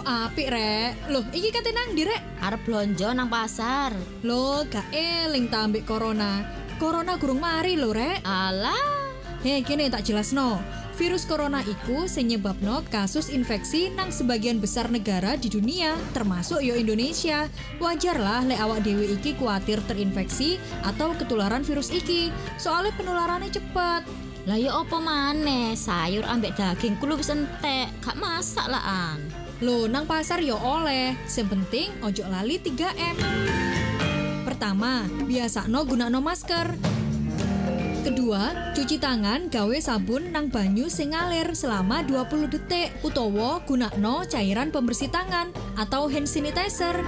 apik rek. Loh, iki kate nang ndi rek? Arep blonjo nang pasar. Loh, gak eling ta ambek corona. Corona gurung mari lho rek. Alah, Kene tak jelasno. Virus corona iku sing nyebabno kasus infeksi nang sebagian besar negara di dunia, termasuk yo Indonesia. Wajar lah lek awak dhewe iki kuatir terinfeksi atau ketularan virus iki. Soalnya penularannya cepet. lah ya apa maneh? Sayur ambek daging kulo wis entek, gak masak lah an. Loh, nang pasar yo oleh. Sing penting ojo lali 3M. Pertama, biasakno gunakno masker. Kedua, cuci tangan gawe sabun nang banyu sing ngalir selama 20 detik utawa gunakno cairan pembersih tangan atau hand sanitizer.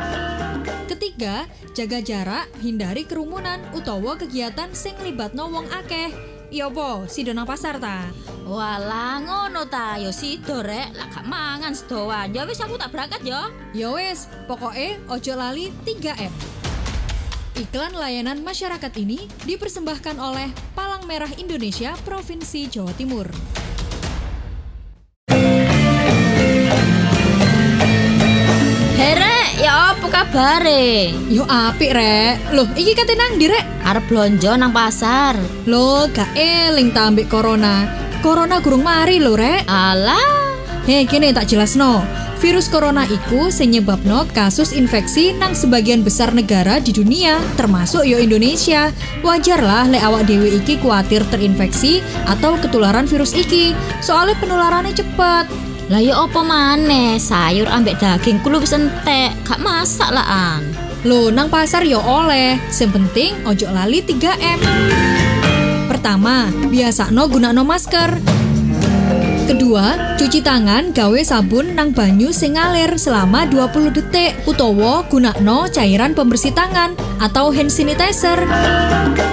Ketiga, jaga jarak, hindari kerumunan utawa kegiatan sing nglibatno wong akeh. Iya po, sido nang pasar ta? Walah ngono ta, yo sido rek, lah gak mangan sedoan. Ya wis aku tak berangkat yo. Ya wis, pokoke ojo lali 3M. Iklan layanan masyarakat ini dipersembahkan oleh Palang Merah Indonesia Provinsi Jawa Timur. Rek, ya apa kabare? Yo apik rek. Loh, iki kate nang ndi rek? Arep blonjo nang pasar. Loh, gak eling ta ambek corona. Corona gurung mari lho rek. Alah, Kene tak jelasno. Virus corona iku sing nyebabno kasus infeksi nang sebagian besar negara di dunia, termasuk yo Indonesia. Wajar lah lek awak dhewe iki kuatir terinfeksi atau ketularan virus iki. Soalnya penularannya cepet. lah ya apa maneh? Sayur ambek daging kulo wis entek, gak masak lah an. Loh, nang pasar yo oleh. Sing penting ojo lali 3M. Pertama, biasakno gunakno masker. Kedua, cuci tangan gawe sabun nang banyu sing ngalir selama 20 detik utawa gunakno cairan pembersih tangan atau hand sanitizer.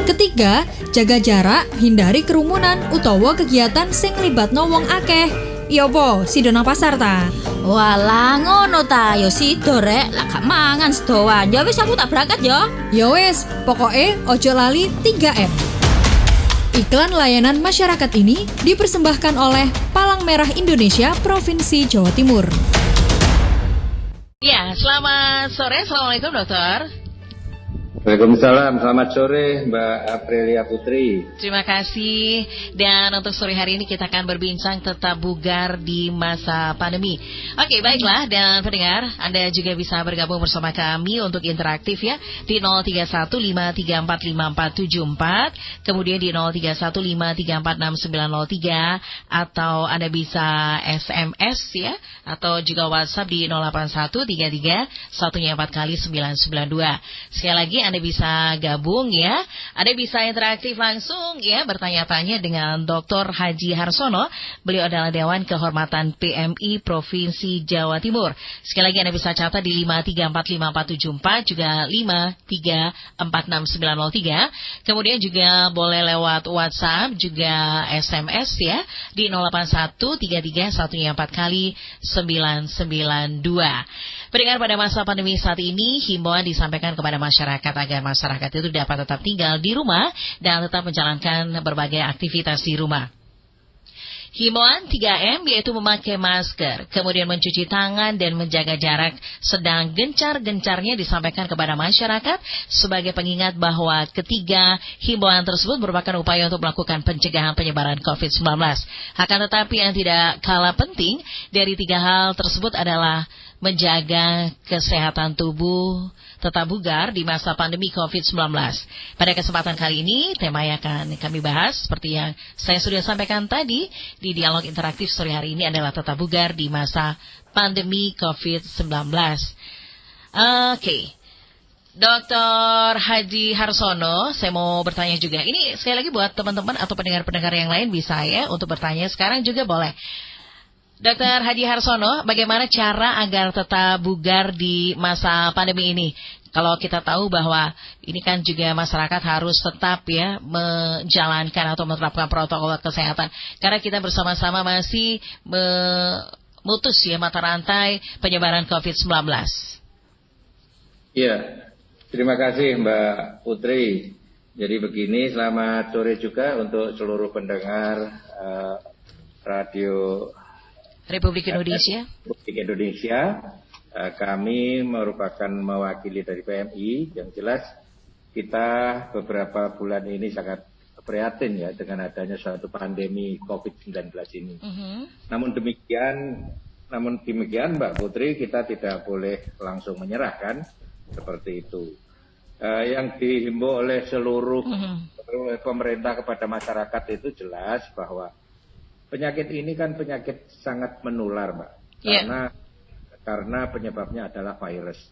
Ketiga, jaga jarak, hindari kerumunan utawa kegiatan sing nglibatno wong akeh. Iya po, sido nang pasar ta? Walah ngono ta, yo sido rek, lah gak mangan sedoan. Ya wis aku tak berangkat yo. Ya wis, pokoke ojo lali 3M. Iklan layanan masyarakat ini dipersembahkan oleh Palang Merah Indonesia Provinsi Jawa Timur. Ya, selamat sore. Assalamualaikum dokter. Waalaikumsalam, selamat sore Mbak Aprilia Putri. Terima kasih. Dan untuk sore hari ini kita akan berbincang tetap bugar di masa pandemi. Oke, baiklah. Dan pendengar, Anda juga bisa bergabung bersama kami untuk interaktif ya di 0315345474, kemudian di 0315346903, atau Anda bisa SMS ya, atau juga WhatsApp di 08133144 kali 992. Sekali lagi Anda bisa gabung ya. Anda bisa interaktif langsung ya, bertanya-tanya dengan Dr. Haji Harsono. Beliau adalah Dewan Kehormatan PMI Provinsi Jawa Timur. Sekali lagi Anda bisa catat di 5345474 juga 5346903. Kemudian juga boleh lewat WhatsApp juga SMS ya di 08133144 kali 992. Pendengar, pada masa pandemi saat ini, himbauan disampaikan kepada masyarakat agar masyarakat itu dapat tetap tinggal di rumah dan tetap menjalankan berbagai aktivitas di rumah. Himbauan 3M yaitu memakai masker, kemudian mencuci tangan dan menjaga jarak, sedang gencar-gencarnya disampaikan kepada masyarakat sebagai pengingat bahwa ketiga himbauan tersebut merupakan upaya untuk melakukan pencegahan penyebaran COVID-19. Akan tetapi yang tidak kalah penting dari tiga hal tersebut adalah menjaga kesehatan tubuh tetap bugar di masa pandemi COVID-19. Pada kesempatan kali ini, tema yang akan kami bahas seperti yang saya sudah sampaikan tadi di dialog interaktif sore hari ini adalah tetap bugar di masa pandemi COVID-19. Oke. Dr. Haji Harsono, saya mau bertanya juga. Ini sekali lagi buat teman-teman atau pendengar-pendengar yang lain bisa ya untuk bertanya sekarang juga boleh. Dr. Haji Harsono, bagaimana cara agar tetap bugar di masa pandemi ini? Kalau kita tahu bahwa ini kan juga masyarakat harus tetap ya menjalankan atau menerapkan protokol kesehatan. Karena kita bersama-sama masih memutus ya mata rantai penyebaran COVID-19. Iya, terima kasih Mbak Putri. Jadi begini, selamat sore juga untuk seluruh pendengar radio Republik Indonesia. Republik Indonesia. Kami merupakan mewakili dari PMI. Yang jelas kita beberapa bulan ini sangat prihatin ya dengan adanya suatu pandemi COVID-19 ini. Namun demikian Mbak Putri, kita tidak boleh langsung menyerah kan, seperti itu. Yang dihimbau oleh seluruh pemerintah kepada masyarakat itu jelas bahwa penyakit ini kan penyakit sangat menular, Mbak. Karena penyebabnya adalah virus.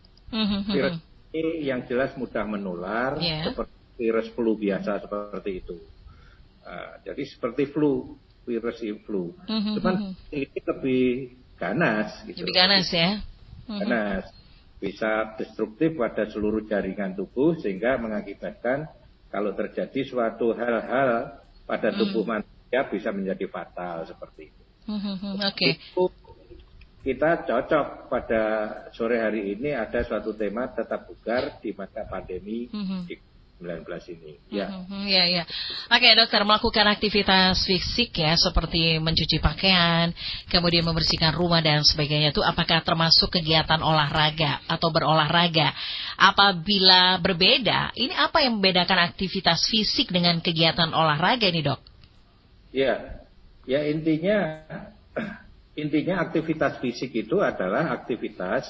Virus ini yang jelas mudah menular, seperti virus flu biasa seperti itu. Jadi seperti virus flu. Cuman ini lebih ganas. Gitu. Lebih ganas ya? Ganas. Bisa destruktif pada seluruh jaringan tubuh sehingga mengakibatkan kalau terjadi suatu hal-hal pada tubuh manusia bisa menjadi fatal seperti itu. Oke. Kita cocok pada sore hari ini ada suatu tema tetap bugar di masa pandemi COVID-19 ini. Ya. Oke, dokter, melakukan aktivitas fisik ya seperti mencuci pakaian, kemudian membersihkan rumah dan sebagainya itu apakah termasuk kegiatan olahraga atau berolahraga? Apabila berbeda, ini apa yang membedakan aktivitas fisik dengan kegiatan olahraga ini, Dok? Ya intinya aktivitas fisik itu adalah aktivitas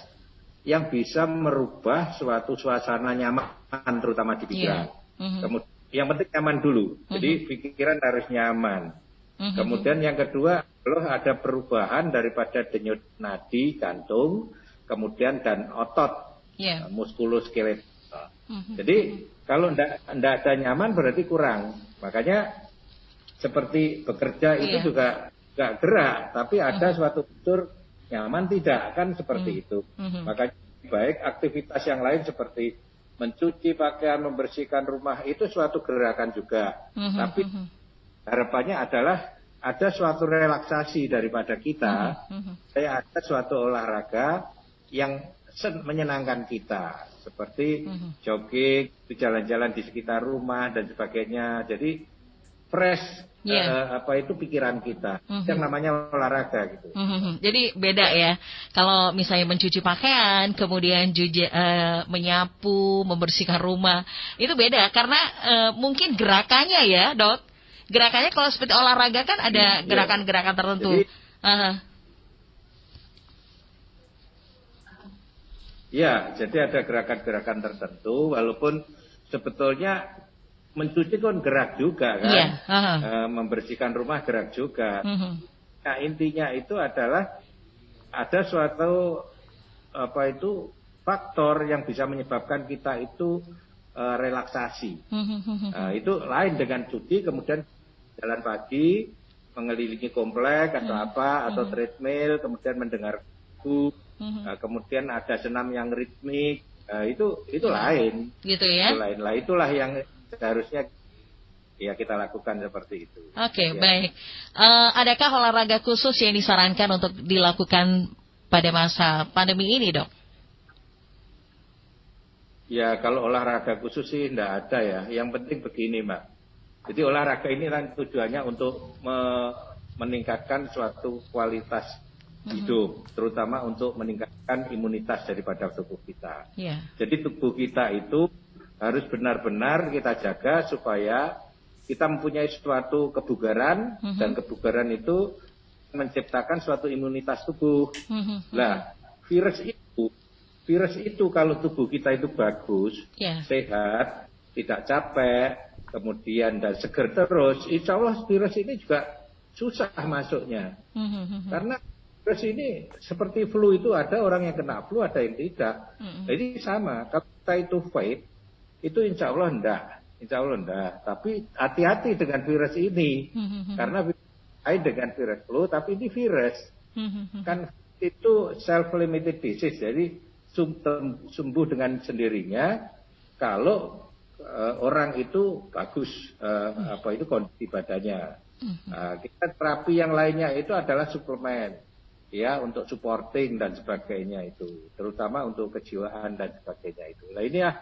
yang bisa merubah suatu suasana nyaman, terutama di pikiran. Kemudian, yang penting nyaman dulu. Jadi pikiran harus nyaman. Kemudian yang kedua, kalau ada perubahan daripada denyut nadi, jantung, kemudian dan otot, muskuloskeletal. Jadi kalau tidak ada nyaman berarti kurang. Makanya seperti bekerja itu juga gak gerak, tapi ada suatu unsur nyaman tidak, kan seperti itu. Makanya baik aktivitas yang lain seperti mencuci pakaian, membersihkan rumah itu suatu gerakan juga. Tapi harapannya adalah ada suatu relaksasi daripada kita, kayak ada suatu olahraga yang menyenangkan kita, seperti jogging, jalan-jalan di sekitar rumah dan sebagainya. Jadi fresh. Itu pikiran kita, yang namanya olahraga gitu. Jadi beda ya, kalau misalnya mencuci pakaian, kemudian menyapu, membersihkan rumah, itu beda karena mungkin gerakannya ya, Dok. Gerakannya kalau seperti olahraga kan ada gerakan-gerakan tertentu. Jadi ada gerakan-gerakan tertentu, walaupun sebetulnya mencuci kan gerak juga kan, membersihkan rumah gerak juga. Nah intinya itu adalah ada suatu faktor yang bisa menyebabkan kita itu relaksasi. Itu lain dengan cuti kemudian jalan pagi mengelilingi komplek atau treadmill, kemudian mendengar lagu, kemudian ada senam yang ritmik, itu lain. Gitu ya? Itu lain lah, itulah yang seharusnya ya kita lakukan seperti itu. Oke, baik. Adakah olahraga khusus yang disarankan untuk dilakukan pada masa pandemi ini, Dok? Ya, kalau olahraga khusus sih tidak ada ya. Yang penting begini, Mbak. Jadi olahraga ini kan tujuannya untuk meningkatkan suatu kualitas hidup, terutama untuk meningkatkan imunitas daripada tubuh kita. Jadi tubuh kita itu harus benar-benar kita jaga supaya kita mempunyai suatu kebugaran, dan kebugaran itu menciptakan suatu imunitas tubuh. Nah, virus itu kalau tubuh kita itu bagus, sehat, tidak capek, kemudian dan seger terus, insya Allah virus ini juga susah masuknya. Karena virus ini seperti flu itu ada orang yang kena flu, ada yang tidak. Jadi sama, kalau kita itu fight, itu insya Allah enggak. Tapi hati-hati dengan virus ini, karena lain dengan virus flu, tapi ini virus. Kan itu self-limited disease, jadi sembuh dengan sendirinya kalau orang itu bagus, kondisi badannya. Kita terapi yang lainnya itu adalah suplemen, ya, untuk supporting dan sebagainya itu, terutama untuk kejiwaan dan sebagainya itu. Nah ini ya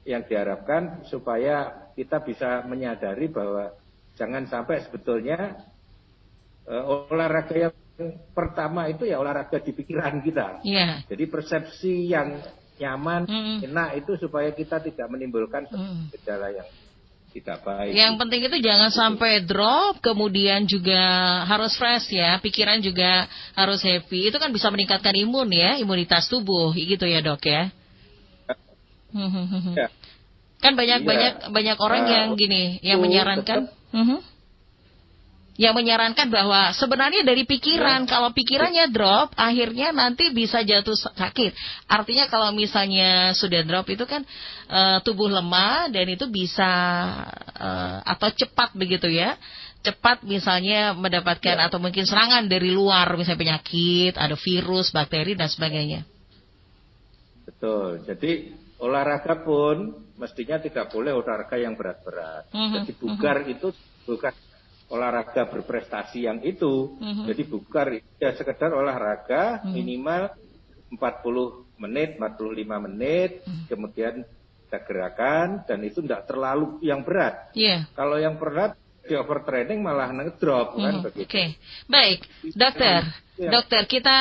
yang diharapkan supaya kita bisa menyadari bahwa jangan sampai sebetulnya olahraga yang pertama itu ya olahraga di pikiran kita. Iya. Jadi persepsi yang nyaman, enak itu supaya kita tidak menimbulkan gejala yang tidak baik. Yang penting itu jangan sampai drop, kemudian juga harus fresh ya, pikiran juga harus happy. Itu kan bisa meningkatkan imun ya, imunitas tubuh, gitu ya dok ya. Ya. Kan banyak orang yang gini, yang menyarankan. Yang menyarankan bahwa sebenarnya dari pikiran, kalau pikirannya drop, akhirnya nanti bisa jatuh sakit. Artinya kalau misalnya sudah drop itu kan tubuh lemah dan itu bisa atau cepat begitu ya, cepat misalnya mendapatkan atau mungkin serangan dari luar, misalnya penyakit, ada virus, bakteri dan sebagainya. Betul. Jadi olahraga pun mestinya tidak boleh olahraga yang berat-berat. Jadi bugar itu bukan olahraga berprestasi yang itu. Jadi bugar ya sekedar olahraga minimal 40 menit, 45 menit, kemudian kita gerakan dan itu tidak terlalu yang berat. Kalau yang berat di overtraining malah ngedrop kan begitu. Oke. Baik, dokter. Dokter, kita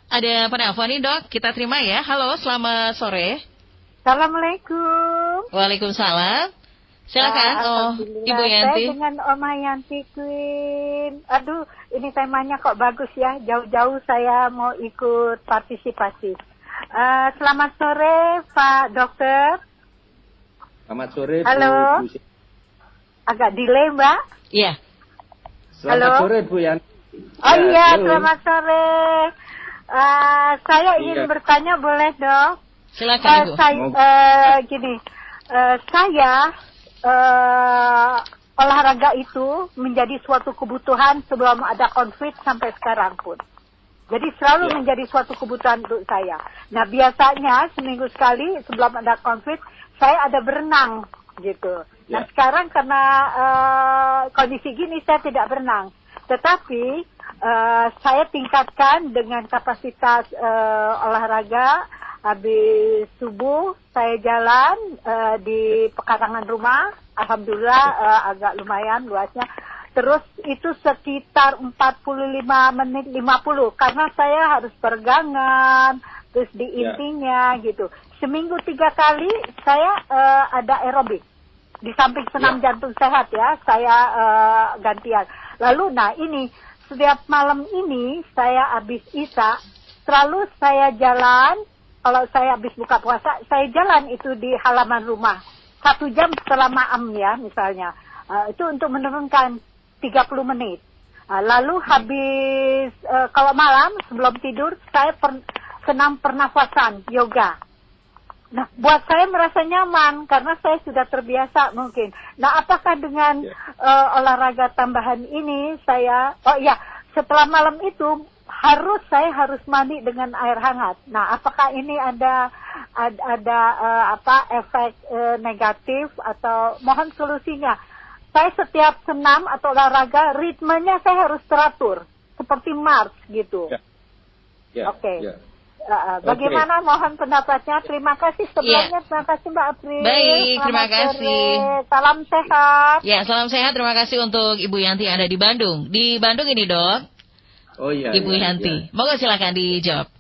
ada penelpon nih, Dok. Kita terima ya. Halo, selamat sore. Assalamualaikum. Waalaikumsalam. Silakan, Ibu Yanti. Saya dengan Oma Yanti Queen. Aduh, ini temanya kok bagus ya. Jauh-jauh saya mau ikut partisipasi. Selamat sore, Pak Dokter. Selamat sore, halo. Bu. Agak delay, Mbak. Iya. Selamat sore, Bu Yanti. Oh iya, selamat sore. Saya ingin bertanya, boleh, Dok? Silakan, Ibu. Saya olahraga itu menjadi suatu kebutuhan sebelum ada konflik sampai sekarang pun. Jadi selalu menjadi suatu kebutuhan untuk saya. Nah biasanya seminggu sekali sebelum ada konflik saya ada berenang gitu. Nah sekarang karena kondisi gini saya tidak berenang. Tetapi saya tingkatkan dengan kapasitas olahraga. Habis subuh saya jalan di pekarangan rumah, alhamdulillah agak lumayan luasnya. Terus itu sekitar 45 menit 50 karena saya harus peregangan, terus di intinya gitu. Seminggu 3 kali saya ada aerobik di samping senam jantung sehat ya, saya gantian. Lalu ini setiap malam ini saya habis isya selalu saya jalan. Kalau saya habis buka puasa, saya jalan itu di halaman rumah. 1 jam setelah ma'am ya misalnya. Itu untuk menurunkan 30 menit. Lalu habis, kalau malam sebelum tidur, saya senam pernafasan, yoga. Nah, buat saya merasa nyaman karena saya sudah terbiasa mungkin. Nah, apakah dengan olahraga tambahan ini saya, setelah malam itu, saya harus mandi dengan air hangat. Nah, apakah ini ada efek negatif atau mohon solusinya? Saya setiap senam atau olahraga ritmenya saya harus teratur seperti march gitu. Oke. Bagaimana mohon pendapatnya? Terima kasih sebelumnya. Terima kasih Mbak April. Baik, terima kasih. Salam sehat. Ya, salam sehat. Terima kasih untuk Ibu Yanti yang ada di Bandung. Di Bandung ini, Dok. Oh iya, Ibu Yanti, monggo silakan dijawab.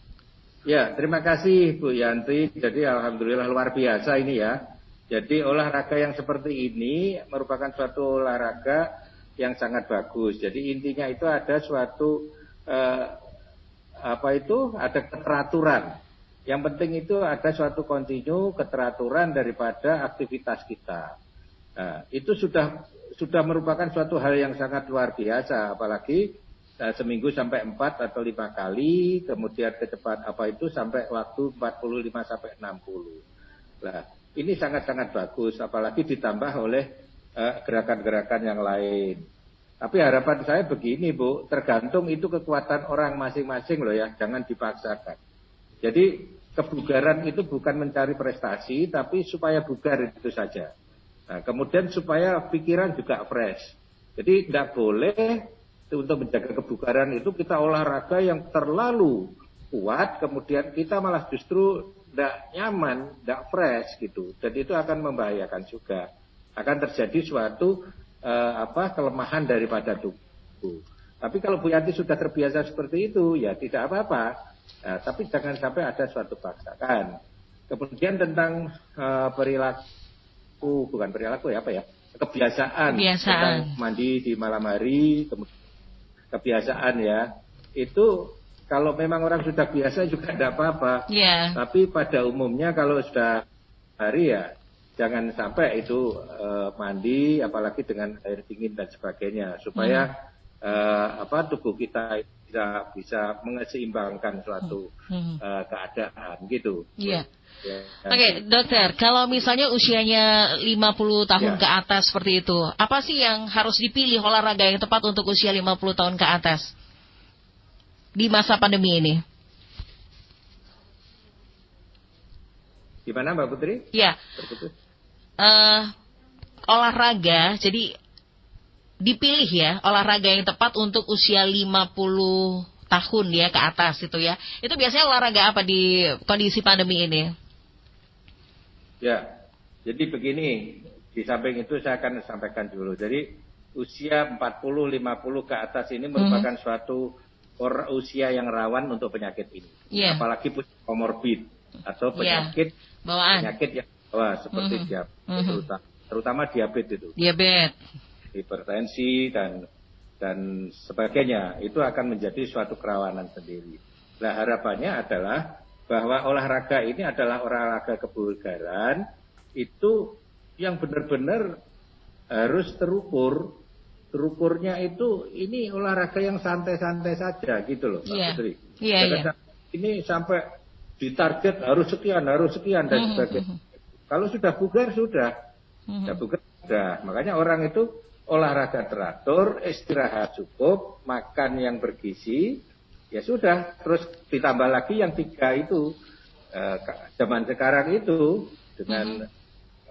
Ya, terima kasih Bu Yanti. Jadi alhamdulillah luar biasa ini ya. Jadi olahraga yang seperti ini merupakan suatu olahraga yang sangat bagus. Jadi intinya itu ada suatu ada keteraturan. Yang penting itu ada suatu kontinu keteraturan daripada aktivitas kita. Nah, itu sudah merupakan suatu hal yang sangat luar biasa, apalagi seminggu sampai 4 atau 5 kali, kemudian sampai waktu 45 sampai 60. Nah, ini sangat-sangat bagus, apalagi ditambah oleh gerakan-gerakan yang lain. Tapi harapan saya begini, Bu, tergantung itu kekuatan orang masing-masing loh ya, jangan dipaksakan. Jadi kebugaran itu bukan mencari prestasi, tapi supaya bugar itu saja. Nah, kemudian supaya pikiran juga fresh. Jadi tidak boleh untuk menjaga kebugaran itu kita olahraga yang terlalu kuat, kemudian kita malah justru tidak nyaman, tidak fresh gitu. Dan itu akan membahayakan juga. Akan terjadi suatu kelemahan daripada tubuh. Tapi kalau Bu Yanti sudah terbiasa seperti itu, ya tidak apa-apa. Nah, tapi jangan sampai ada suatu paksaan. Kemudian tentang kebiasaan tentang mandi di malam hari, kebiasaan ya, itu kalau memang orang sudah biasa juga tidak apa-apa. Tapi pada umumnya kalau sudah hari ya, jangan sampai itu mandi, apalagi dengan air dingin dan sebagainya, supaya tubuh kita bisa mengeseimbangkan suatu keadaan gitu. Oke, dokter, kalau misalnya usianya 50 tahun ke atas seperti itu, apa sih yang harus dipilih olahraga yang tepat untuk usia 50 tahun ke atas di masa pandemi ini? Gimana Mbak Putri? Ya, olahraga, jadi dipilih ya olahraga yang tepat untuk usia 50 tahun ya ke atas itu ya. Itu biasanya olahraga apa di kondisi pandemi ini? Ya, jadi begini, di samping itu saya akan sampaikan dulu. Jadi usia 40-50 ke atas ini merupakan suatu usia yang rawan untuk penyakit ini. Apalagi komorbid atau penyakit yang seperti diabetes, terutama diabetes itu. Hipertensi dan sebagainya, itu akan menjadi suatu kerawanan sendiri. Nah, harapannya adalah bahwa olahraga ini adalah olahraga kebugaran itu yang benar-benar harus terukur. Terukurnya itu ini olahraga yang santai-santai saja gitu loh, Pak Putri. Ini sampai ditarget harus sekian dan sebagainya. Kalau sudah bugar sudah Makanya orang itu olahraga teratur, istirahat cukup, makan yang bergizi. Ya sudah, terus ditambah lagi yang 3 itu, zaman sekarang itu, dengan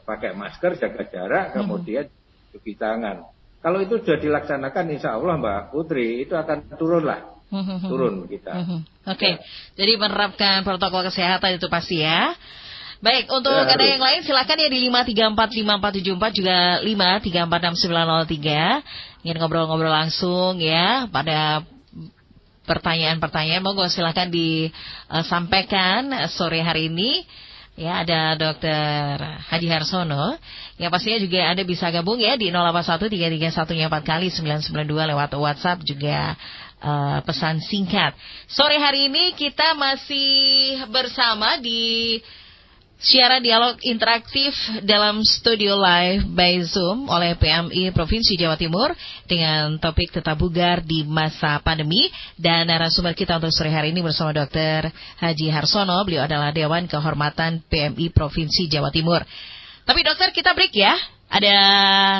pakai masker, jaga jarak, kemudian cuci tangan. Kalau itu sudah dilaksanakan, insya Allah Mbak Putri, itu akan turun kita. Jadi menerapkan protokol kesehatan itu pasti ya. Baik, untuk ada yang lain silakan ya di 5345474 juga 5346903. Ingin ngobrol-ngobrol langsung ya pada pertanyaan-pertanyaan, monggo silakan disampaikan sore hari ini. Ya, ada Dr. Haji Harsono. Yang pastinya juga Anda bisa gabung ya di 081331 4 kali 992 lewat WhatsApp juga pesan singkat. Sore hari ini kita masih bersama di siaran dialog interaktif dalam studio live by Zoom oleh PMI Provinsi Jawa Timur dengan topik tetap bugar di masa pandemi, dan narasumber kita untuk sore hari ini bersama Dr. Haji Harsono. Beliau adalah Dewan Kehormatan PMI Provinsi Jawa Timur. Tapi dokter, kita break ya. Ada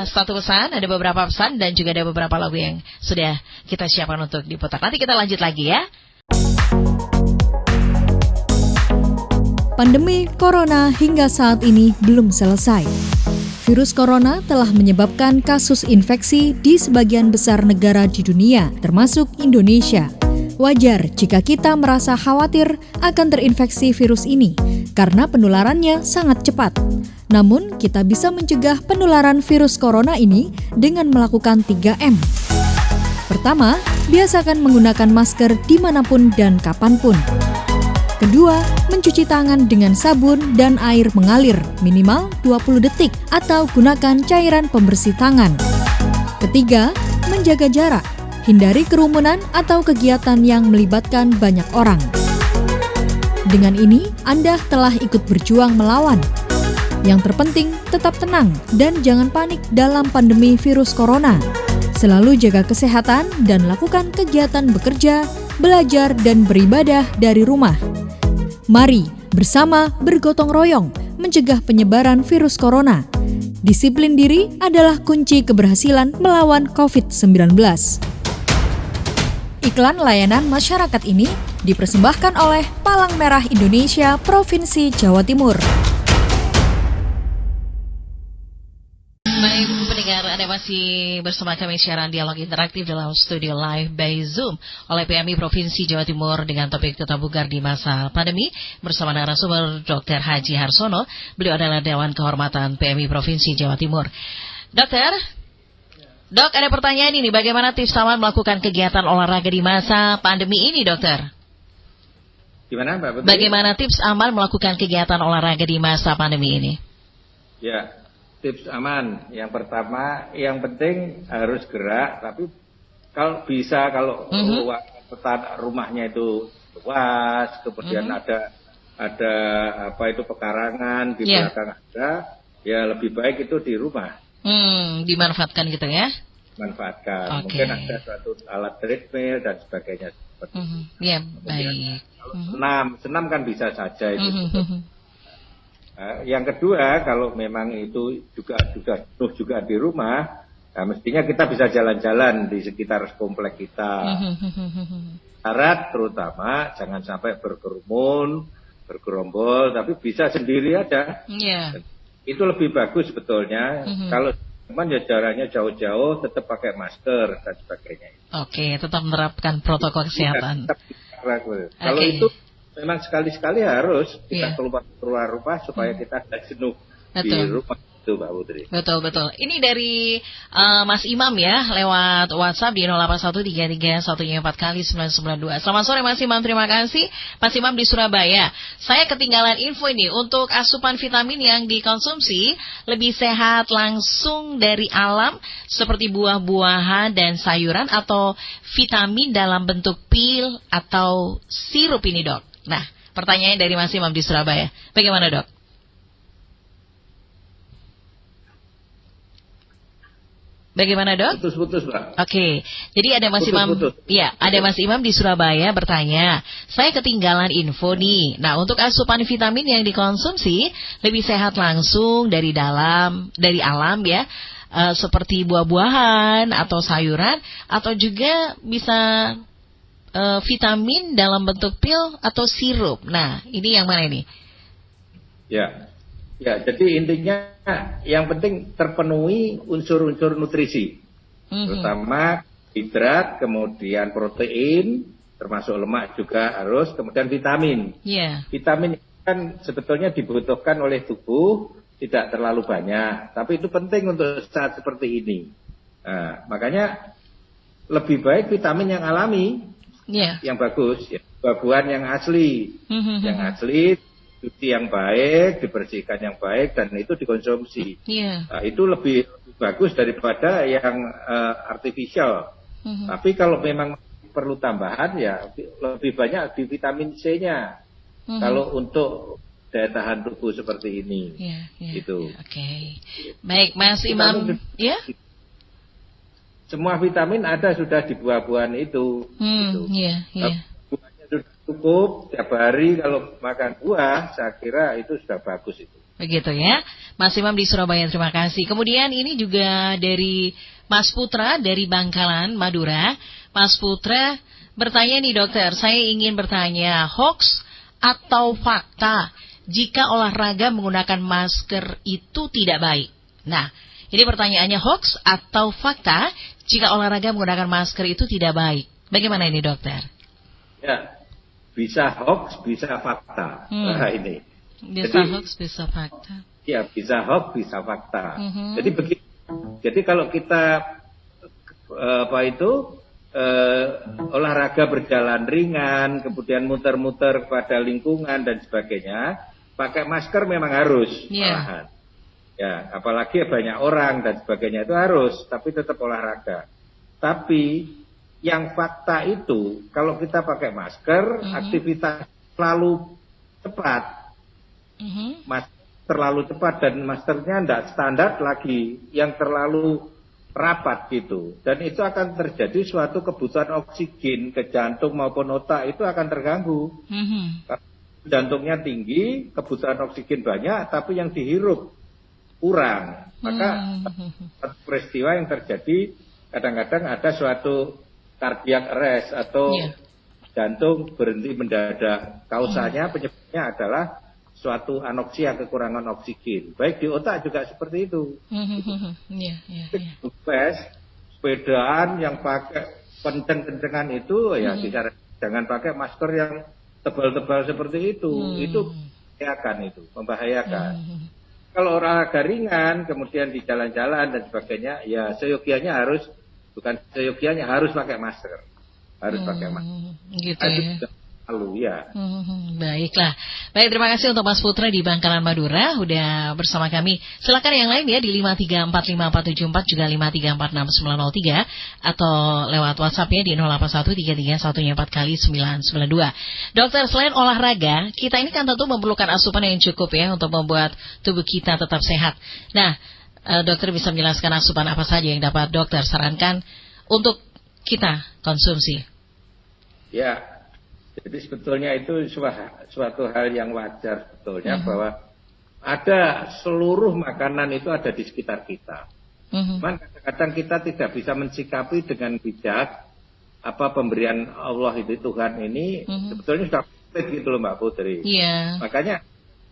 satu pesan, ada beberapa pesan, dan juga ada beberapa lagu yang sudah kita siapkan untuk diputar. Nanti kita lanjut lagi ya. Pandemi Corona hingga saat ini belum selesai. Virus Corona telah menyebabkan kasus infeksi di sebagian besar negara di dunia, termasuk Indonesia. Wajar jika kita merasa khawatir akan terinfeksi virus ini, karena penularannya sangat cepat. Namun, kita bisa mencegah penularan virus Corona ini dengan melakukan 3M. Pertama, biasakan menggunakan masker dimanapun dan kapanpun. Kedua, mencuci tangan dengan sabun dan air mengalir minimal 20 detik atau gunakan cairan pembersih tangan. Ketiga, menjaga jarak. Hindari kerumunan atau kegiatan yang melibatkan banyak orang. Dengan ini, Anda telah ikut berjuang melawan. Yang terpenting, tetap tenang dan jangan panik dalam pandemi virus corona. Selalu jaga kesehatan dan lakukan kegiatan bekerja, belajar, dan beribadah dari rumah. Mari bersama bergotong royong mencegah penyebaran virus corona. Disiplin diri adalah kunci keberhasilan melawan COVID-19. Iklan layanan masyarakat ini dipersembahkan oleh Palang Merah Indonesia Provinsi Jawa Timur. Baik, pendengar, Anda masih bersama kami siaran dialog interaktif dalam studio live by Zoom oleh PMI Provinsi Jawa Timur dengan topik tetap bugar di masa pandemi bersama narasumber Dr. Haji Harsono. Beliau adalah Dewan Kehormatan PMI Provinsi Jawa Timur. Dokter, Dok, ada pertanyaan ini, bagaimana tips aman melakukan kegiatan olahraga di masa pandemi ini, dokter? Gimana Mbak Putri? Bagaimana tips aman melakukan kegiatan olahraga di masa pandemi ini? Ya, tips aman. Yang pertama, yang penting harus gerak, tapi kalau bisa, kalau rumahnya itu luas, kemudian ada apa itu pekarangan di belakang ada, ya lebih baik itu di rumah. Dimanfaatkan gitu ya? Manfaatkan. Mungkin ada suatu alat treadmill dan sebagainya. Ya, baik. Senam kan bisa saja itu. Yang kedua, kalau memang itu juga penuh juga di rumah, nah mestinya kita bisa jalan-jalan di sekitar komplek kita. Syarat terutama jangan sampai berkerumun, bergerombol, tapi bisa sendiri aja. Itu lebih bagus sebetulnya. Kalau cuman ya jaraknya jauh-jauh, tetap pakai masker dan sebagainya. Oke, tetap menerapkan protokol kesehatan. Kalau itu memang sekali-sekali harus kita keluar rumah supaya kita tidak jenuh di rumah itu, Mbak Putri. Betul. Ini dari Mas Imam ya, lewat WhatsApp di 08133114 Selamat sore Mas Imam, terima kasih. Mas Imam di Surabaya. Saya ketinggalan info ini, untuk asupan vitamin yang dikonsumsi lebih sehat langsung dari alam seperti buah-buahan dan sayuran, atau vitamin dalam bentuk pil atau sirup ini, Dok? Nah, pertanyaannya dari Mas Imam di Surabaya. Bagaimana, Dok? Bagaimana, Dok? Putus-putus, Mbak. Oke. Jadi ada Mas Imam, ya, ada Mas Imam di Surabaya bertanya, saya ketinggalan info nih. Nah, untuk asupan vitamin yang dikonsumsi lebih sehat langsung dari alam ya, seperti buah-buahan atau sayuran, atau juga bisa vitamin dalam bentuk pil atau sirup. Nah, ini yang mana ini? Ya, jadi intinya yang penting terpenuhi unsur-unsur nutrisi, terutama hidrat, kemudian protein, termasuk lemak juga harus, kemudian vitamin. Vitamin kan sebetulnya dibutuhkan oleh tubuh, tidak terlalu banyak, tapi itu penting untuk saat seperti ini. Nah, makanya lebih baik vitamin yang alami, yang bagus, ya, buah-buahan yang asli, yang asli. Cuci yang baik, dibersihkan yang baik, dan itu dikonsumsi. Nah, itu lebih bagus daripada yang artificial. Tapi kalau memang perlu tambahan, ya lebih banyak di vitamin C-nya. Kalau untuk daya tahan tubuh seperti ini, gitu. Oke. Baik, Mas Imam. Semua vitamin ada sudah di buah-buahan itu. Sudah cukup tiap hari kalau makan buah, saya kira itu sudah bagus itu. Begitu ya, Mas Imam di Surabaya, terima kasih. Kemudian ini juga dari Mas Putra dari Bangkalan, Madura. Mas Putra bertanya nih, dokter, saya ingin bertanya, hoax atau fakta jika olahraga menggunakan masker itu tidak baik? Nah, ini pertanyaannya, hoax atau fakta jika olahraga menggunakan masker itu tidak baik? Bagaimana ini, dokter? Ya, bisa hoax, bisa fakta. Nah, ini. Bisa hoax, bisa fakta. Ya, bisa hoax, bisa fakta. Jadi begitu. Jadi kalau kita olahraga berjalan ringan, kemudian muter-muter pada lingkungan dan sebagainya, pakai masker memang harus. Ya, apalagi banyak orang dan sebagainya itu harus, tapi tetap olahraga. Tapi yang fakta itu, kalau kita pakai masker, aktivitas terlalu cepat, terlalu cepat dan maskernya tidak standar lagi, yang terlalu rapat gitu, dan itu akan terjadi suatu kebutuhan oksigen ke jantung maupun otak itu akan terganggu. Jantungnya tinggi, kebutuhan oksigen banyak, tapi yang dihirup kurang, maka peristiwa yang terjadi kadang-kadang ada suatu cardiac arrest atau jantung berhenti mendadak. Kausanya, penyebabnya adalah suatu anoksia, kekurangan oksigen. Baik di otak juga seperti itu. Sepedaan yang pakai kenceng-kencengan itu, ya jangan pakai masker yang tebal-tebal seperti itu. Itu membahayakan itu, membahayakan. kalau olahraga ringan, kemudian di jalan-jalan dan sebagainya, ya seyogianya harus pakai masker. Harus pakai masker. Gitu Itu ya. sudah lalu ya. Baiklah. Baik, terima kasih untuk Mas Putra di Bangkalan Madura udah bersama kami. Silakan yang lain ya di 5345474 juga 5346903 atau lewat WhatsApp-nya di 08133114 Dokter, selain olahraga, kita ini kan tentu memerlukan asupan yang cukup ya untuk membuat tubuh kita tetap sehat. Nah, dokter bisa menjelaskan asupan apa saja yang dapat dokter sarankan untuk kita konsumsi? Ya. Jadi sebetulnya itu suatu hal yang wajar sebetulnya bahwa ada seluruh makanan itu ada di sekitar kita. Cuman kadang-kadang kita tidak bisa mensikapi dengan bijak apa pemberian Allah itu Tuhan ini sebetulnya sudah komplit gitu loh Mbak Putri. Iya. Makanya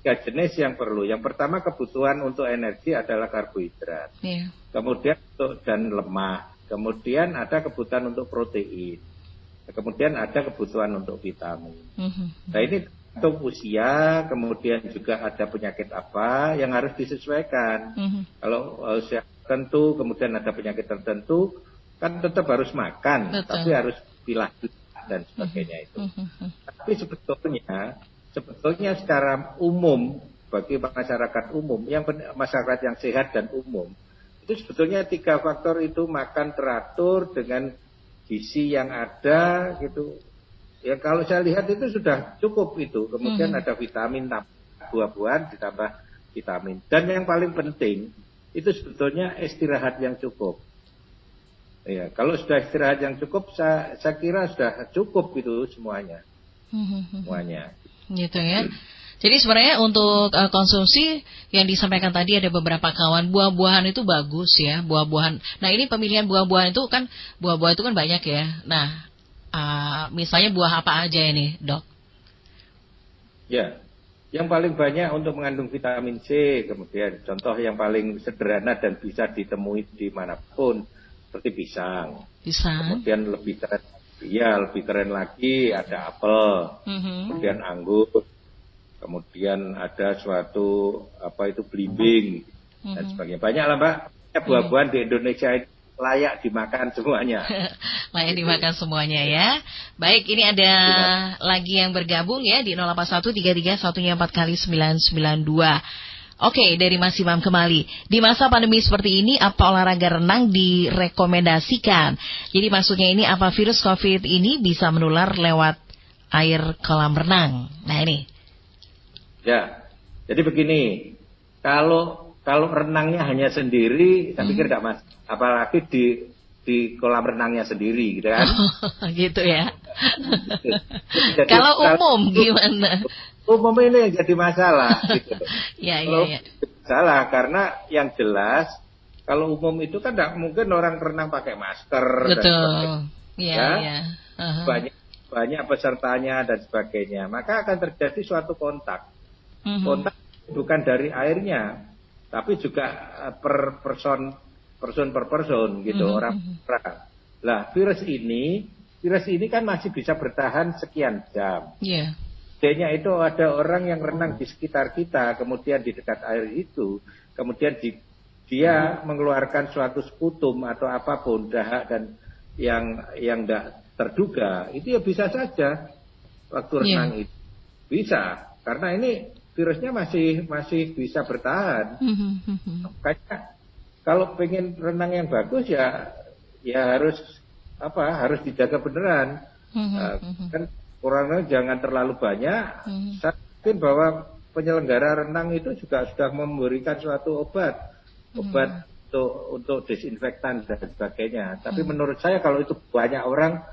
3 jenis yang perlu. Yang pertama kebutuhan untuk energi adalah karbohidrat. Iya. Kemudian dan lemak. Kemudian ada kebutuhan untuk protein. Kemudian ada kebutuhan untuk vitamin. Nah ini untuk usia, kemudian juga ada penyakit apa yang harus disesuaikan. Kalau usia tertentu, kemudian ada penyakit tertentu, kan tetap harus makan, tapi harus dilatih dan sebagainya itu. Tapi sebetulnya secara umum bagi masyarakat umum, masyarakat yang sehat dan umum, itu sebetulnya 3 faktor itu makan teratur dengan gizi yang ada gitu. Ya kalau saya lihat itu sudah cukup itu. Kemudian ada vitamin, buah-buahan ditambah vitamin. Dan yang paling penting itu sebetulnya istirahat yang cukup. Ya, kalau sudah istirahat yang cukup, saya kira sudah cukup itu semuanya. Semuanya. Gitu ya. Jadi sebenarnya untuk konsumsi yang disampaikan tadi ada beberapa kawan, buah-buahan itu bagus ya, buah-buahan. Nah ini pemilihan buah-buahan itu kan, buah-buah itu kan banyak ya. Nah misalnya buah apa aja ini Dok? Ya, yang paling banyak untuk mengandung vitamin C, kemudian contoh yang paling sederhana dan bisa ditemui dimanapun, seperti pisang. Kemudian lebih keren lagi ada apel, kemudian anggur. Kemudian ada suatu belimbing dan sebagainya. Banyak lah Mbak, buah-buahan di Indonesia ini layak dimakan semuanya. Layak dimakan semuanya ya. Baik, ini ada lagi yang bergabung ya di 08133144-992. Oke, dari Mas Imam kembali. Di masa pandemi seperti ini, apa olahraga renang direkomendasikan? Jadi maksudnya ini apa virus COVID ini bisa menular lewat air kolam renang? Nah ini. Ya, jadi begini, kalau renangnya hanya sendiri, saya pikir tidak mas, apalagi di kolam renangnya sendiri, gitu kan? Gitu ya. Jadi, kalau umum gimana? Umum ini yang jadi masalah. Gitu. Ya. Salah, karena yang jelas kalau umum itu kan tidak mungkin orang renang pakai masker. Betul. Iya. Banyak pesertanya dan sebagainya, maka akan terjadi suatu kontak. Kontak bukan dari airnya, tapi juga per person gitu, orang. Lah virus ini kan masih bisa bertahan sekian jam. Iya. Artinya itu ada orang yang renang di sekitar kita, kemudian di dekat air itu, kemudian dia mengeluarkan suatu sputum atau apapun dahak dan yang tidak terduga, itu ya bisa saja waktu renang itu bisa, karena ini virusnya masih bisa bertahan. Makanya kalau pengen renang yang bagus ya harus dijaga beneran. Kan kurangnya jangan terlalu banyak. Saya yakin bahwa penyelenggara renang itu juga sudah memberikan suatu obat untuk disinfektan dan sebagainya. Tapi menurut saya kalau itu banyak orang,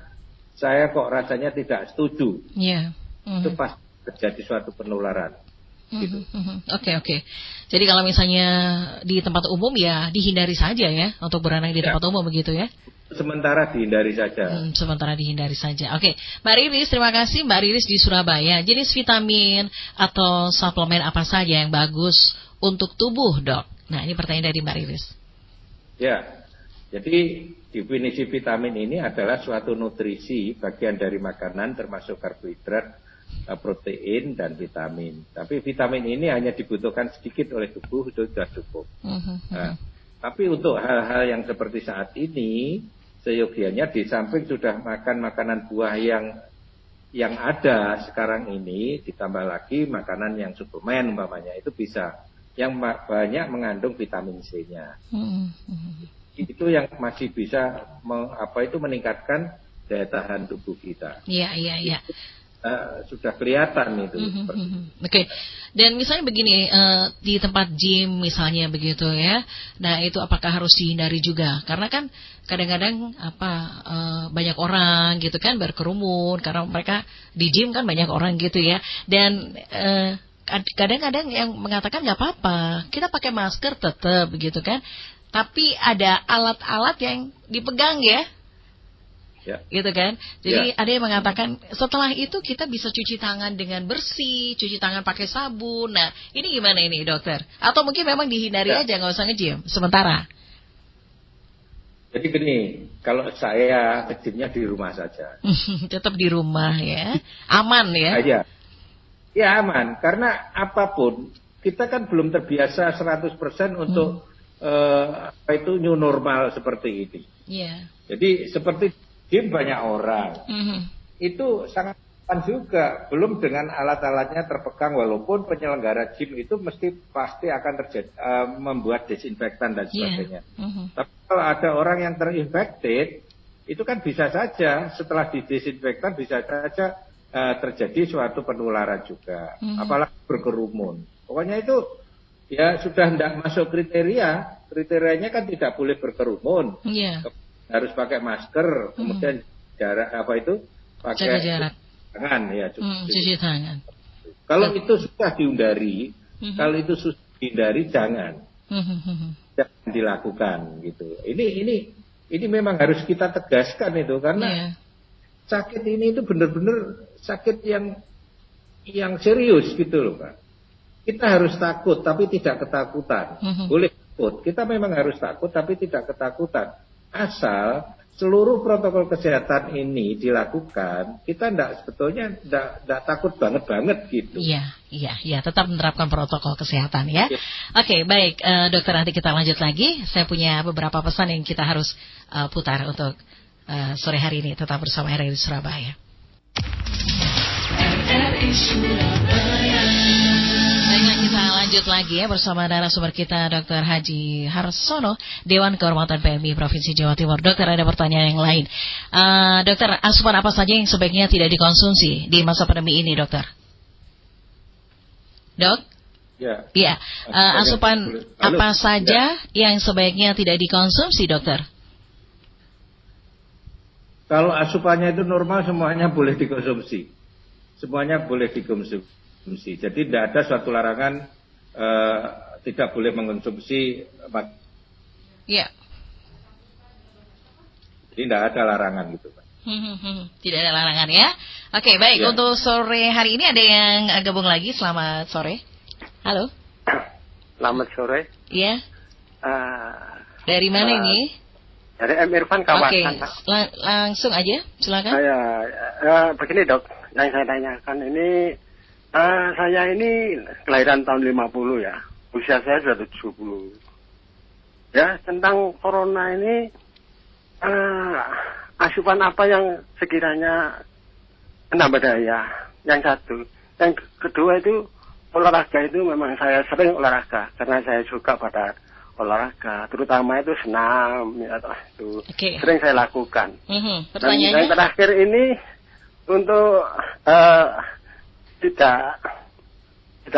saya kok rasanya tidak setuju. Itu pasti terjadi suatu penularan. Gitu. Oke. Jadi kalau misalnya di tempat umum ya dihindari saja ya untuk berenang di tempat umum begitu ya. Sementara dihindari saja. Oke, Mbak Riris, terima kasih Mbak Riris di Surabaya. Jenis vitamin atau suplemen apa saja yang bagus untuk tubuh, Dok? Nah, ini pertanyaan dari Mbak Riris. Ya. Jadi definisi vitamin ini adalah suatu nutrisi bagian dari makanan termasuk karbohidrat protein dan vitamin. Tapi vitamin ini hanya dibutuhkan sedikit oleh tubuh, itu sudah cukup. Nah, tapi untuk hal-hal yang seperti saat ini, seyogianya di samping sudah makan makanan buah yang ada sekarang ini, ditambah lagi makanan yang suplemen umpamanya, itu bisa. Yang banyak mengandung vitamin C-nya. Itu yang masih bisa meningkatkan daya tahan tubuh kita. Iya. Sudah kelihatan itu. Oke. Dan misalnya begini, di tempat gym misalnya begitu ya. Nah, itu apakah harus dihindari juga? Karena kan kadang-kadang banyak orang gitu kan berkerumun karena mereka di gym kan banyak orang gitu ya. Dan kadang-kadang yang mengatakan nggak apa-apa, kita pakai masker tetap begitu kan. Tapi ada alat-alat yang dipegang ya. Gitu kan. Jadi ada yang mengatakan setelah itu kita bisa cuci tangan dengan bersih, cuci tangan pakai sabun. Nah, ini gimana ini dokter? Atau mungkin memang dihindari aja, nggak usah nge-gym sementara? Jadi gini, kalau saya nge-gymnya di rumah saja. Tetap di rumah ya. Aman ya? Ya aman, karena apapun kita kan belum terbiasa 100% untuk new normal seperti ini. Iya. Jadi seperti gym banyak orang, itu sangat aman juga, belum dengan alat-alatnya terpegang, walaupun penyelenggara gym itu pasti akan membuat desinfektan dan sebagainya. Tapi kalau ada orang yang terinfected, itu kan bisa saja setelah didesinfektan bisa saja terjadi suatu penularan juga, apalagi berkerumun. Pokoknya itu ya sudah tidak masuk kriterianya kan tidak boleh berkerumun. Harus pakai masker, kemudian jarak pakai jarak tangan ya, cuci tangan. Kalau itu sudah dihindari, jangan dilakukan gitu. Ini memang harus kita tegaskan itu, karena sakit ini itu benar-benar sakit yang serius gitu loh, Pak. Kita harus takut tapi tidak ketakutan. Boleh takut, kita memang harus takut tapi tidak ketakutan. Asal seluruh protokol kesehatan ini dilakukan, kita sebetulnya tidak takut banget gitu. Iya, tetap menerapkan protokol kesehatan ya. Oke, baik, dokter, nanti kita lanjut lagi. Saya punya beberapa pesan yang kita harus putar untuk sore hari ini. Tetap bersama RRI Surabaya. Baiklah, kita lanjut lagi ya bersama narasumber kita Dr. Haji Harsono, Dewan Kehormatan PMI Provinsi Jawa Timur. Dokter, ada pertanyaan yang lain. Dokter, asupan apa saja yang sebaiknya tidak dikonsumsi di masa pandemi ini, dokter? Dok? Ya. Asupan apa saja yang sebaiknya tidak dikonsumsi, dokter? Kalau asupannya itu normal, semuanya boleh dikonsumsi. Jadi tidak ada suatu larangan tidak boleh mengkonsumsi. Jadi tidak ada larangan gitu, Pak. Tidak ada larangan ya. Oke, baik. Untuk sore hari ini ada yang gabung lagi. Selamat sore. Halo. Selamat sore. Iya. Dari mana ini? Dari M. Irfan, kawasan. Oke, langsung aja, silakan. Begini, Dok, yang saya tanyakan ini, saya ini kelahiran tahun 50 ya, usia saya sudah 70. Ya, tentang corona ini, asupan apa yang sekiranya menambah daya? Yang satu. Yang kedua itu, olahraga itu memang saya sering olahraga, karena saya suka pada olahraga, terutama itu senam, ya, itu sering saya lakukan. Dan yang terakhir ini, untuk tidak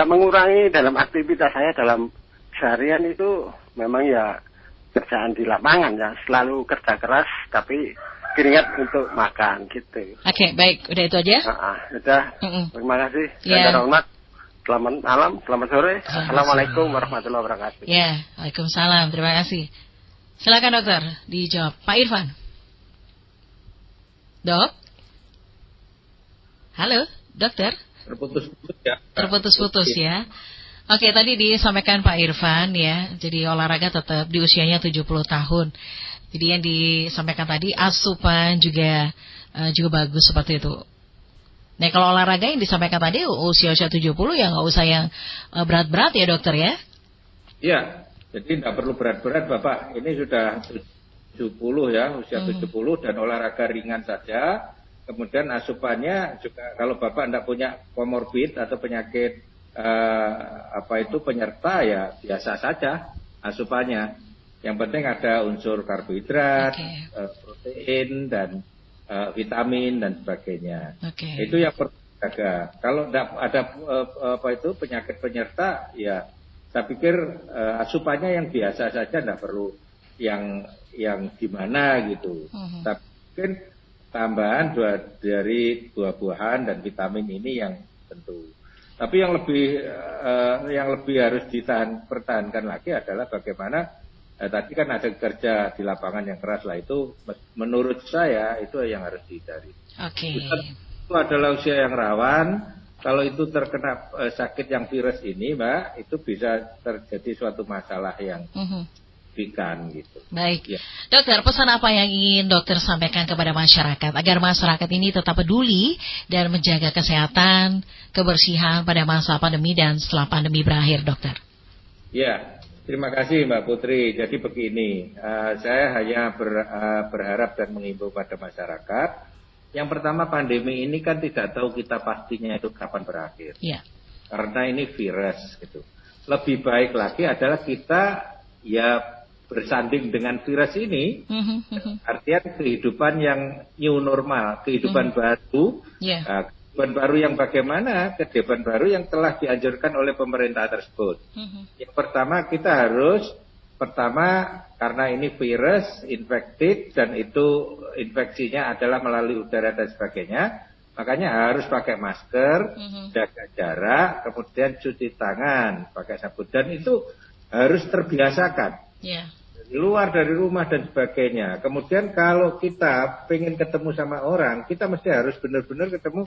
mengurangi dalam aktivitas saya dalam seharian itu, memang ya kerjaan di lapangan ya, selalu kerja keras tapi keringat untuk makan gitu. Oke, baik, udah itu aja. Sudah. Terima kasih. Saya hormat. Selamat malam, selamat sore. Assalamualaikum warahmatullahi wabarakatuh. Ya, waalaikumsalam. Terima kasih. Silakan dokter, dijawab. Pak Irfan. Dok. Halo, dokter. Terputus-putus ya. Terputus-putus ya. Oke, tadi disampaikan Pak Irfan ya. Jadi olahraga tetap di usianya 70 tahun. Jadi yang disampaikan tadi asupan juga bagus seperti itu. Nah, kalau olahraga yang disampaikan tadi usia-usia 70 ya nggak usah yang berat-berat ya dokter ya? Iya, jadi nggak perlu berat-berat Bapak. Ini sudah 70 ya, usia 70 dan olahraga ringan saja. Kemudian asupannya juga kalau Bapak tidak punya komorbid atau penyakit penyerta ya biasa saja asupannya. Yang penting ada unsur karbohidrat, protein dan vitamin dan sebagainya. Itu yang perlu dijaga. Kalau tidak ada penyakit penyerta ya saya pikir asupannya yang biasa saja, tidak perlu yang gimana gitu. Tapi mungkin tambahan dari buah-buahan dan vitamin ini yang tentu. Tapi yang lebih harus pertahankan lagi adalah bagaimana tadi kan ada kerja di lapangan yang keras lah, itu menurut saya itu yang harus dihindari. Itu adalah usia yang rawan. Kalau itu terkena sakit yang virus ini, Mbak, itu bisa terjadi suatu masalah yang signifikan gitu. Baik, ya. Dokter, pesan apa yang ingin dokter sampaikan kepada masyarakat agar masyarakat ini tetap peduli dan menjaga kesehatan, kebersihan pada masa pandemi dan setelah pandemi berakhir, dokter? Ya, terima kasih Mbak Putri. Jadi begini, saya hanya berharap dan mengimbau pada masyarakat. Yang pertama, pandemi ini kan tidak tahu kita pastinya itu kapan berakhir. Ya. Karena ini virus gitu. Lebih baik lagi adalah kita ya bersanding dengan virus ini, artian kehidupan yang new normal, kehidupan baru, kehidupan baru yang bagaimana, kehidupan baru yang telah dianjurkan oleh pemerintah tersebut. Yang pertama kita harus, karena ini virus infected dan itu infeksinya adalah melalui udara dan sebagainya, makanya harus pakai masker, jaga jarak, kemudian cuci tangan, pakai sabun, dan itu harus terbiasakan. Luar dari rumah dan sebagainya. Kemudian kalau kita pengen ketemu sama orang, kita mesti harus benar-benar ketemu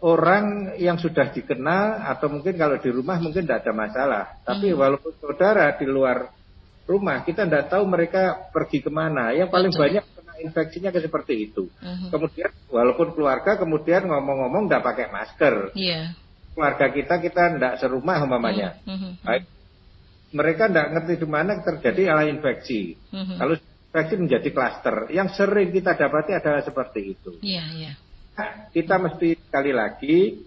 orang yang sudah dikenal, atau mungkin kalau di rumah mungkin tidak ada masalah. Tapi walaupun saudara di luar rumah, kita tidak tahu mereka pergi kemana. Yang paling banyak kena infeksinya seperti itu. Kemudian walaupun keluarga kemudian ngomong-ngomong tidak pakai masker. Keluarga kita tidak serumah umpamanya. Baik. Mereka tidak ngerti di mana terjadi infeksi. Kalau infeksi menjadi klaster. Yang sering kita dapati adalah seperti itu. Nah, kita mesti sekali lagi,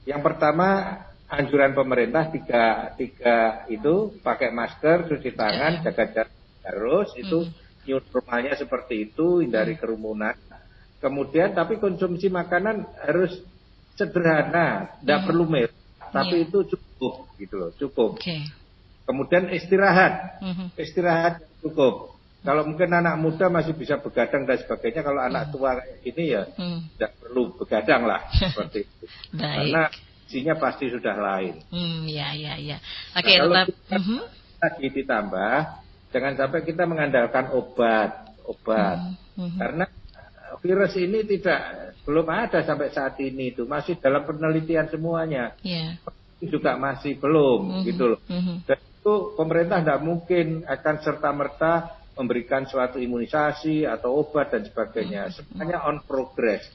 yang pertama anjuran pemerintah tiga itu, pakai masker, cuci tangan, jaga jarak terus, itu new normalnya seperti itu, hindari kerumunan. Kemudian tapi konsumsi makanan harus sederhana, tidak perlu mewah, tapi itu cukup gitu loh, cukup. Kemudian istirahat cukup. Kalau mungkin anak muda masih bisa begadang dan sebagainya, kalau anak tua kayak gini ya tidak perlu begadang lah seperti itu. Karena isinya pasti sudah lain. Oke, nah, kalau lagi ditambah, jangan sampai kita mengandalkan obat. Karena virus ini belum ada sampai saat ini, itu masih dalam penelitian semuanya. Juga masih belum gitu loh. Dan itu pemerintah tidak mungkin akan serta-merta memberikan suatu imunisasi atau obat dan sebagainya. Semuanya on progress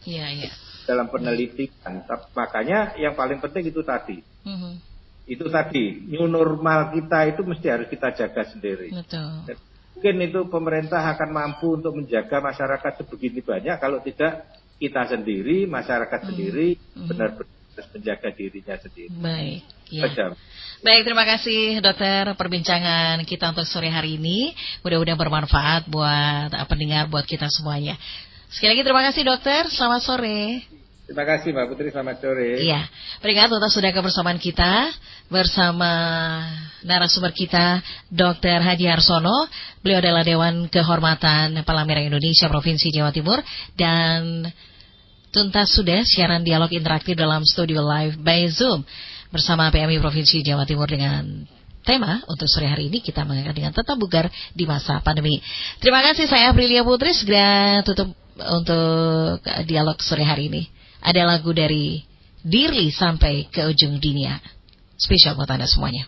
dalam penelitian. Makanya yang paling penting itu tadi. Itu tadi, new normal kita itu mesti harus kita jaga sendiri. Dan mungkin itu pemerintah akan mampu untuk menjaga masyarakat sebegini banyak, kalau tidak kita sendiri, masyarakat sendiri benar-benar harus menjaga dirinya sendiri. Baik, terima kasih dokter perbincangan kita untuk sore hari ini. Mudah-mudahan bermanfaat buat pendengar, buat kita semuanya. Sekali lagi terima kasih dokter, selamat sore. Terima kasih Mbak Putri, selamat sore. Iya, berikan tuntas sudah kebersamaan kita bersama narasumber kita Dr. Haji Harsono. Beliau adalah Dewan Kehormatan Palang Merah Indonesia Provinsi Jawa Timur, dan tuntas sudah siaran dialog interaktif dalam studio live by Zoom bersama PMI Provinsi Jawa Timur dengan tema untuk sore hari ini kita mengangkat dengan tetap bugar di masa pandemi. Terima kasih, saya Aprilia Putri. Segera tutup untuk dialog sore hari ini. Ada lagu dari Dirli Sampai ke Ujung Dunia, spesial buat Anda semuanya.